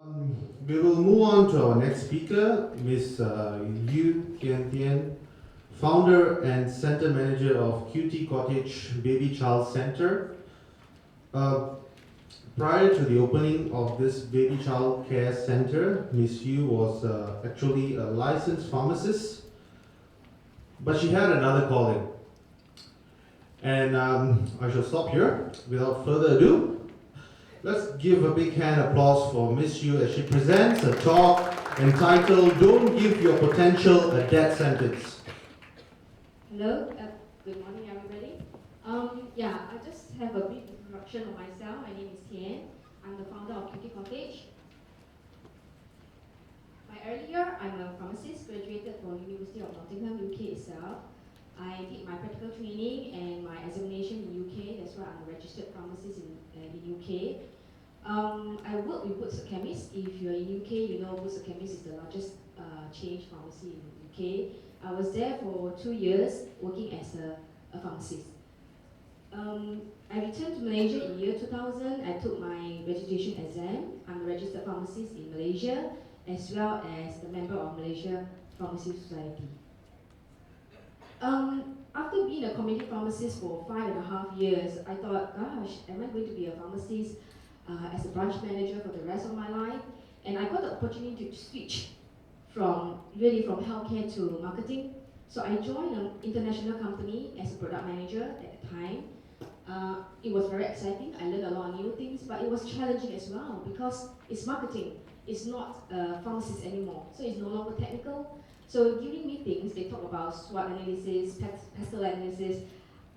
We will move on to our next speaker, Ms. Tian, founder and center manager of QT Cottage Baby Child Center. Uh, Prior to the opening of this baby child care center, Ms. Yu was actually a licensed pharmacist, but she had another calling. And I shall stop here. Without further ado, let's give a big hand applause for Miss Yu as she presents a talk entitled Don't Give Your Potential a Death Sentence. Hello, good morning everybody. I just have a brief introduction of myself. My name is Tian. I'm the founder of QT Cottage. My earlier, I'm a pharmacist, graduated from University of Nottingham, UK itself. I did my practical training and my examination in UK. That's why I'm a registered pharmacist in UK. I work with Boots Chemist. If you're in UK, you know Boots Chemist is the largest chain pharmacy in UK. I was there for 2 years working as a pharmacist. I returned to Malaysia in year 2000. I took my registration exam. I'm a registered pharmacist in Malaysia as well as the member of Malaysia Pharmacy Society. After being a community pharmacist for 5.5 years, I thought, gosh, am I going to be a pharmacist as a branch manager for the rest of my life? And I got the opportunity to switch from healthcare to marketing. So I joined an international company as a product manager at the time. It was very exciting. I learned a lot of new things, but it was challenging as well because it's marketing. It's not pharmacist anymore, so it's no longer technical. So during meetings, they talk about SWOT analysis, pestle analysis.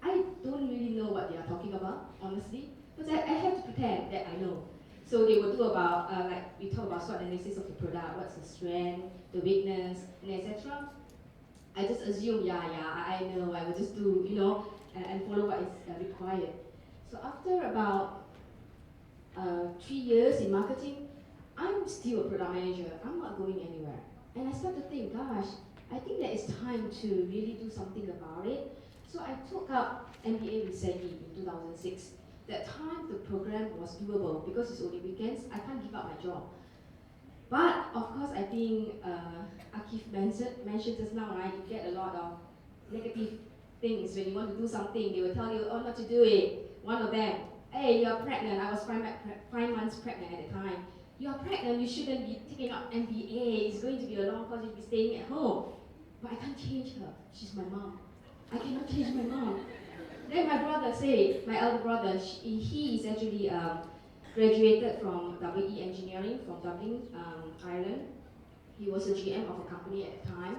I don't really know what they are talking about, honestly, but I have to pretend that I know. So they will do about, we talk about SWOT analysis of the product, what's the strength, the weakness, and etc. I just assume, I know, I will just do, and follow what is required. So after about 3 years in marketing, I'm still a product manager. I'm not going anywhere. And I start to think, gosh, I think that it's time to really do something about it. So I took up MBA with Segian in 2006. That time the program was doable because it's only weekends. I can't give up my job. But of course, I think Akif mentioned just now, right? You get a lot of negative things when you want to do something. They will tell you, oh, not to do it. One of them, hey, you're pregnant. I was 5 months pregnant at the time. You're pregnant. You shouldn't be taking up MBA. It's going to be a long course. You'll be staying at home. But I can't change her. She's my mom. I cannot change my mom. Then my brother said, my elder brother, he is actually graduated from WE Engineering from Dublin, Ireland. He was a GM of a company at the time.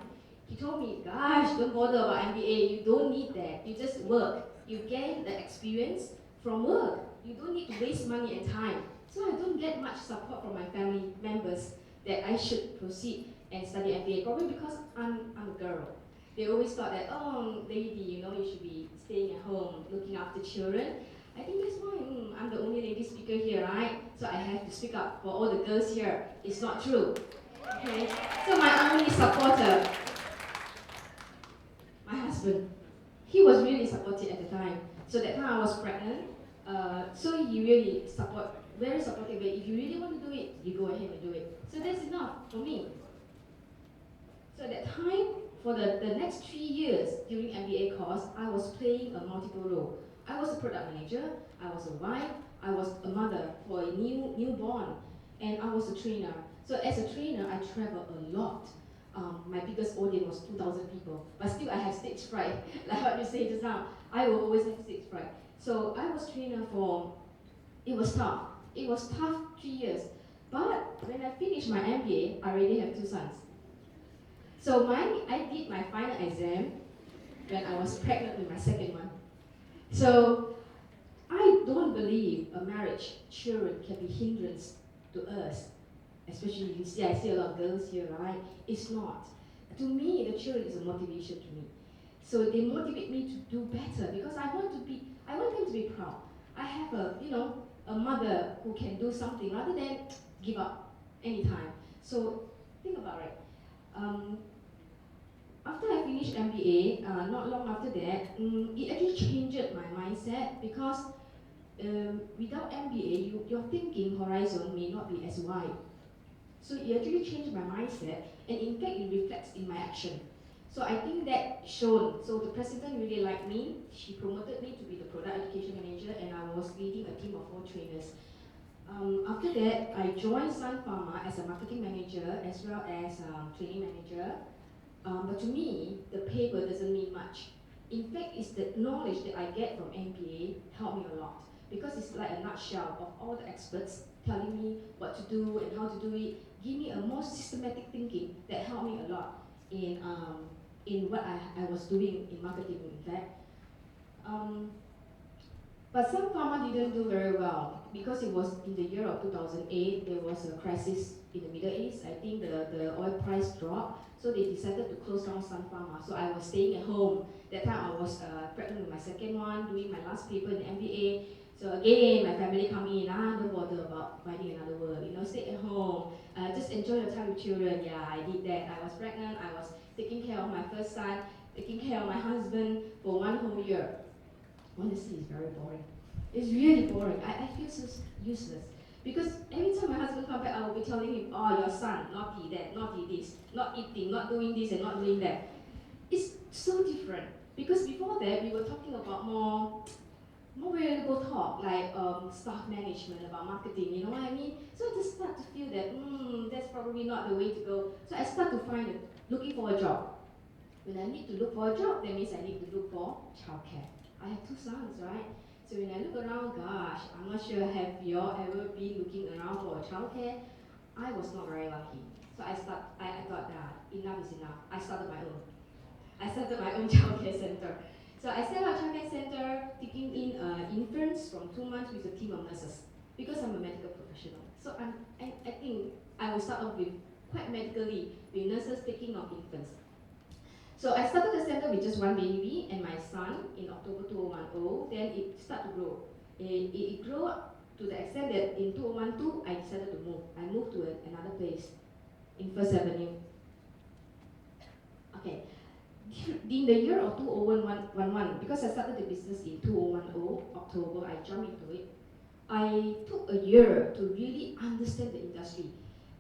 He told me, gosh, don't bother about MBA. You don't need that. You just work. You gain the experience from work. You don't need to waste money and time. So I don't get much support from my family members that I should proceed and study MBA, probably because I'm a girl. They always thought that, oh, lady, you should be staying at home, looking after children. I think that's why I'm the only lady speaker here, right? So I have to speak up for all the girls here. It's not true. Okay? So my only supporter, my husband, he was really supportive at the time. So that time I was pregnant. So he really very supportive. If you really want to do it, you go ahead and do it. So that's enough for me. So at that time, for the next 3 years during MBA course, I was playing a multiple role. I was a product manager, I was a wife, I was a mother for a newborn, and I was a trainer. So as a trainer, I traveled a lot. My biggest audience was 2,000 people, but still I have stage fright. Like what you say just now, I will always have stage fright. So I was trainer it was tough. It was tough 3 years. But when I finished my MBA, I already have 2 sons. So I did my final exam when I was pregnant with my second one. So I don't believe a marriage, children can be hindrance to us. Especially I see a lot of girls here, right? It's not. To me, the children is a motivation to me. So they motivate me to do better because I want them to be proud. I have a mother who can do something rather than give up anytime. So think about it. After I finished MBA, not long after that, it actually changed my mindset because without MBA, your thinking horizon may not be as wide. So it actually changed my mindset, and in fact, it reflects in my action. So I think that shown. So the president really liked me. She promoted me to be the product education manager, and I was leading a team of 4 trainers. After that, I joined Sun Pharma as a marketing manager as well as training manager. But to me, the paper doesn't mean much. In fact, it's the knowledge that I get from MBA helped me a lot because it's like a nutshell of all the experts telling me what to do and how to do it. Give me a more systematic thinking that helped me a lot in what I was doing in marketing. In fact, but some pharma didn't do very well because it was in the year of 2008. There was a crisis in the Middle East. I think the oil price dropped, so they decided to close down Sun Pharma. So I was staying at home. That time I was pregnant with my second one, doing my last paper in the MBA. So again, my family come in, don't bother about finding another work. Stay at home, just enjoy your time with children. Yeah, I did that. I was pregnant. I was taking care of my first son, taking care of my husband for 1 whole year. Honestly, it's very boring. It's really boring. I feel so useless. Because every time my husband comes back, I will be telling him, oh, your son, naughty that, naughty this, not eating, not doing this, and not doing that. It's so different. Because before that, we were talking about more valuable talk, like staff management, about marketing, you know what I mean? So I just start to feel that, that's probably not the way to go. So I start to looking for a job. When I need to look for a job, that means I need to look for childcare. I have 2 sons, right? So when I look around, gosh, I'm not sure, have you all ever been looking around for a childcare? I was not very lucky. So I thought, enough is enough. I started my own. I started my own childcare center. So I set up a childcare center, taking in infants from 2 months with a team of nurses because I'm a medical professional. So I think I will start off with quite medically with nurses taking of infants. So I started the center with just one baby and my son in October 2010. Then it started to grow. It grew to the extent that in 2012, I decided to move. I moved to another place in First Avenue. Okay. In the year of 2011, because I started the business in 2010, October, I jumped into it. I took a year to really understand the industry.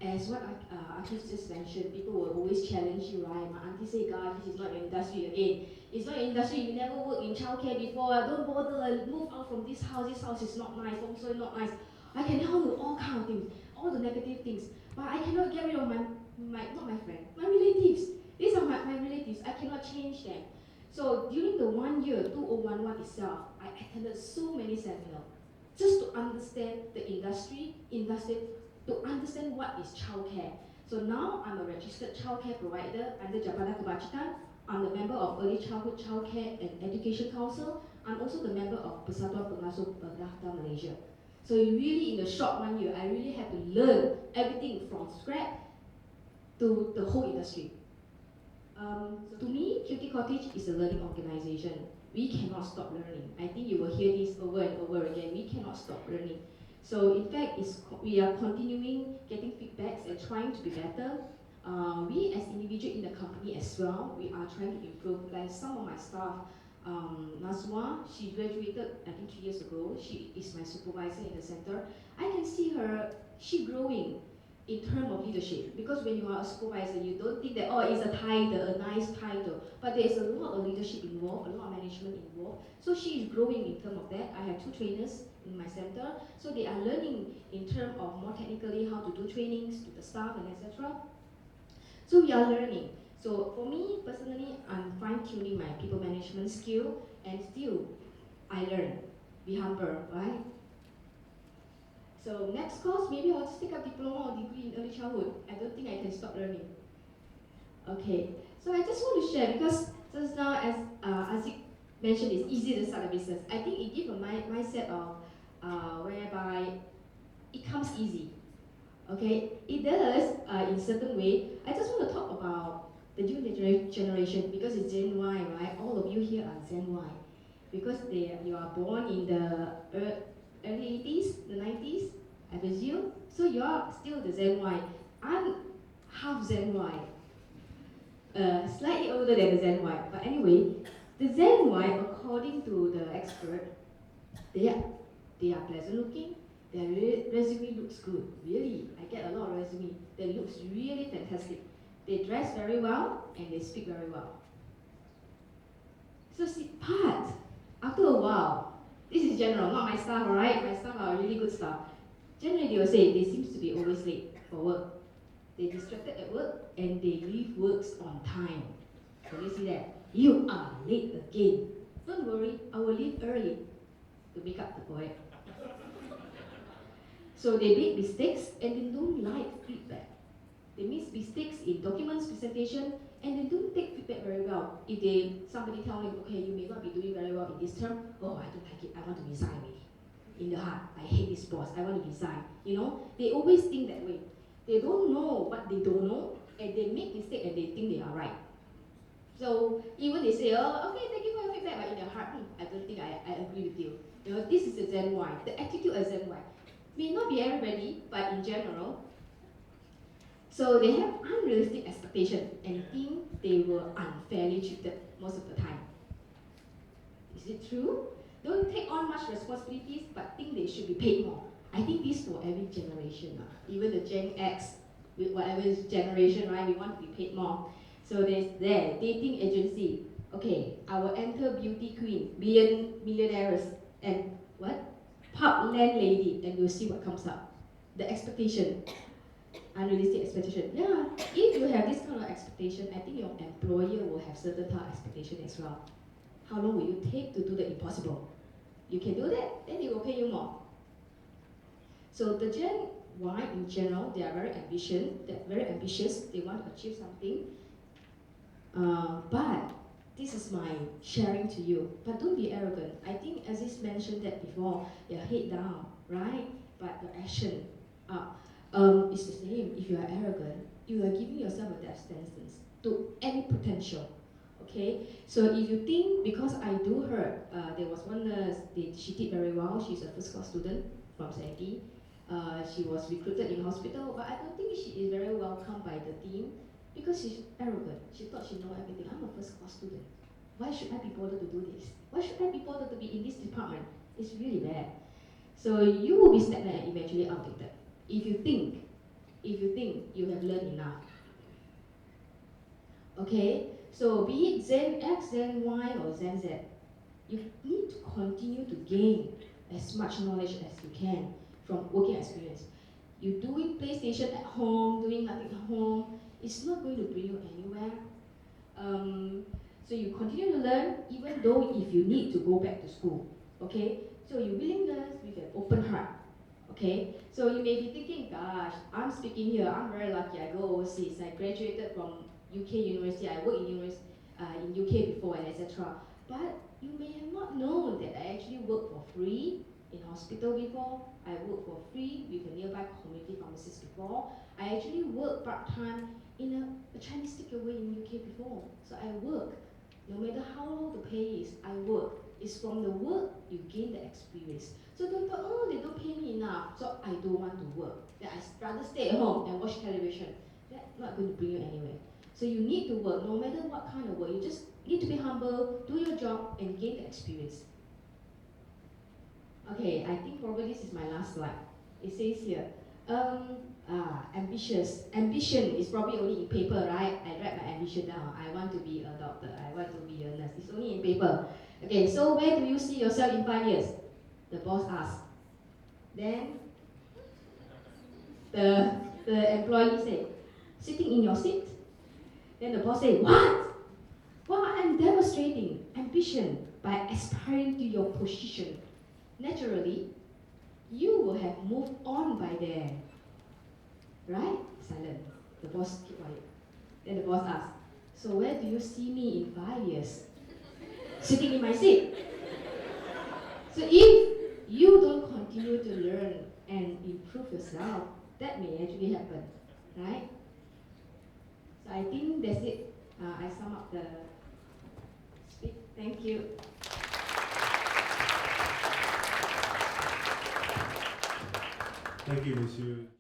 As what Akif just mentioned, people will always challenge you, right? My auntie say, God, this is not your industry again. It's not your industry, you never worked in childcare before. Don't bother, move out from this house is not nice, also not nice. I can help you all kind of things, all the negative things. But I cannot get rid of not my friend, my relatives. These are my relatives, I cannot change them. So during the 1 year, 2011 itself, I attended so many seminars just to understand the industry, to understand what is childcare. So now I'm a registered childcare provider under Jabatan Kebajikan. I'm the member of Early Childhood Childcare and Education Council. I'm also the member of Persatuan Pengasuh Daftar Malaysia. So really, in the short 1 year, I really had to learn everything from scratch to the whole industry. To me, Cutie Cottage is a learning organization. We cannot stop learning. I think you will hear this over and over again. We cannot stop learning. So in fact, we are continuing getting feedbacks and trying to be better. We as individuals in the company as well, we are trying to improve. Like some of my staff, Naswa, she graduated I think 3 years ago. She is my supervisor in the center. I can see her, she growing in terms of leadership, because when you are a supervisor, you don't think that, oh, it's a title, a nice title, but there is a lot of leadership involved, a lot of management involved. So she is growing in terms of that. I have 2 trainers in my center, so they are learning in terms of more technically how to do trainings to the staff and etc. So we are learning. So for me personally, I'm fine-tuning my people management skill, and still I learn. Be humble, right? So next course, maybe I'll just take a diploma or degree in early childhood. I don't think I can stop learning. Okay, so I just want to share, because just now as Azik mentioned, it's easy to start a business. I think it gives a mindset of whereby it comes easy. Okay, it does in certain way. I just want to talk about the new generation, because it's Gen Y, right? All of you here are Gen Y, because you are born in the early 80s, the 90s, I presume. So you are still the Gen Y. I'm half Gen Y, slightly older than the Gen Y. But anyway, the Gen Y, according to the expert, they are pleasant looking. Their resume looks good. Really, I get a lot of resume. They look looks really fantastic. They dress very well and they speak very well. So see, but after a while, this is general, not my staff, alright? My staff are really good staff. Generally, they will say they seem to be always late for work. They're distracted at work and they leave works on time. Can you see that? You are late again. Don't worry, I will leave early to make up for it. So they make mistakes and they don't like feedback. They make mistakes in documents, presentation, and they don't take feedback very well. If somebody tell them, okay, you may not be doing very well in this term, oh, I don't like it, I want to resign already. In the heart, I hate this boss, I want to resign. You know, they always think that way. They don't know what they don't know, and they make mistakes and they think they are right. So even they say, oh, okay, thank you for your feedback, but in their heart, I don't think I agree with you. You know, this is the Gen Y, the attitude of Gen Y. May not be everybody, but in general. So they have unrealistic expectations and think they were unfairly treated most of the time. Is it true? Don't take on much responsibilities, but think they should be paid more. I think this for every generation, even the Gen X, with whatever generation, right? We want to be paid more. So there's dating agency. Okay, I will enter beauty queen, millionaires, and what? Pub landlady, and we'll see what comes up. The expectation, unrealistic expectation. Yeah, if you have this kind of expectation, I think your employer will have certain type of expectation as well. How long will you take to do the impossible? You can do that, then they will pay you more. So the Gen Y in general, they are very ambitious, they want to achieve something. But this is my sharing to you. But don't be arrogant. I think Aziz mentioned that before, your head down, right? But your action up. It's the same. If you are arrogant, you are giving yourself a death sentence to any potential. Okay? So if you think, because I do heard, there was one nurse, she did very well. She's a first class student from Segian. She was recruited in hospital, but I don't think she is very welcomed by the team because she's arrogant. She thought she knows everything. I'm a first class student. Why should I be bothered to do this? Why should I be bothered to be in this department? It's really bad. So you will be stagnant and eventually outdated. If you think you have learned enough. Okay? So be it Gen X, Gen Y, or Gen Z, you need to continue to gain as much knowledge as you can from working experience. You doing PlayStation at home, doing nothing at home, it's not going to bring you anywhere. So you continue to learn, even though if you need to go back to school. Okay? So you willing learn with an open heart. Okay? So you may be thinking, gosh, I'm speaking here, I'm very lucky, I go overseas, I graduated from UK university, I worked in UK before, and etc. But you may have not known that I actually worked for free in hospital before. I worked for free with a nearby community pharmacist before. I actually worked part-time in a Chinese takeaway in UK before. So I work. No matter how low the pay is, I work. It's from the work you gain the experience. So don't thought, oh, they don't pay me enough, so I don't want to work. Then I rather stay at home and watch television. That's not going to bring you anywhere. So you need to work, no matter what kind of work. You just need to be humble, do your job, and gain the experience. Okay, I think probably this is my last slide. It says here, ambitious. Ambition is probably only in paper, right? I write my ambition down. I want to be a doctor. I want to be a nurse. It's only in paper. Okay, so where do you see yourself in 5 years? The boss asks. Then the employee said, sitting in your seat. Then the boss said, what? Well, I'm demonstrating ambition by aspiring to your position. Naturally, you will have moved on by then. Right? Silent. The boss keep quiet. Then the boss asks, so where do you see me in 5 years? Sitting in my seat. So if you don't continue to learn and improve yourself, that may actually happen. Right? So I think that's it. I sum up the speech. Thank you. Thank you, Monsieur.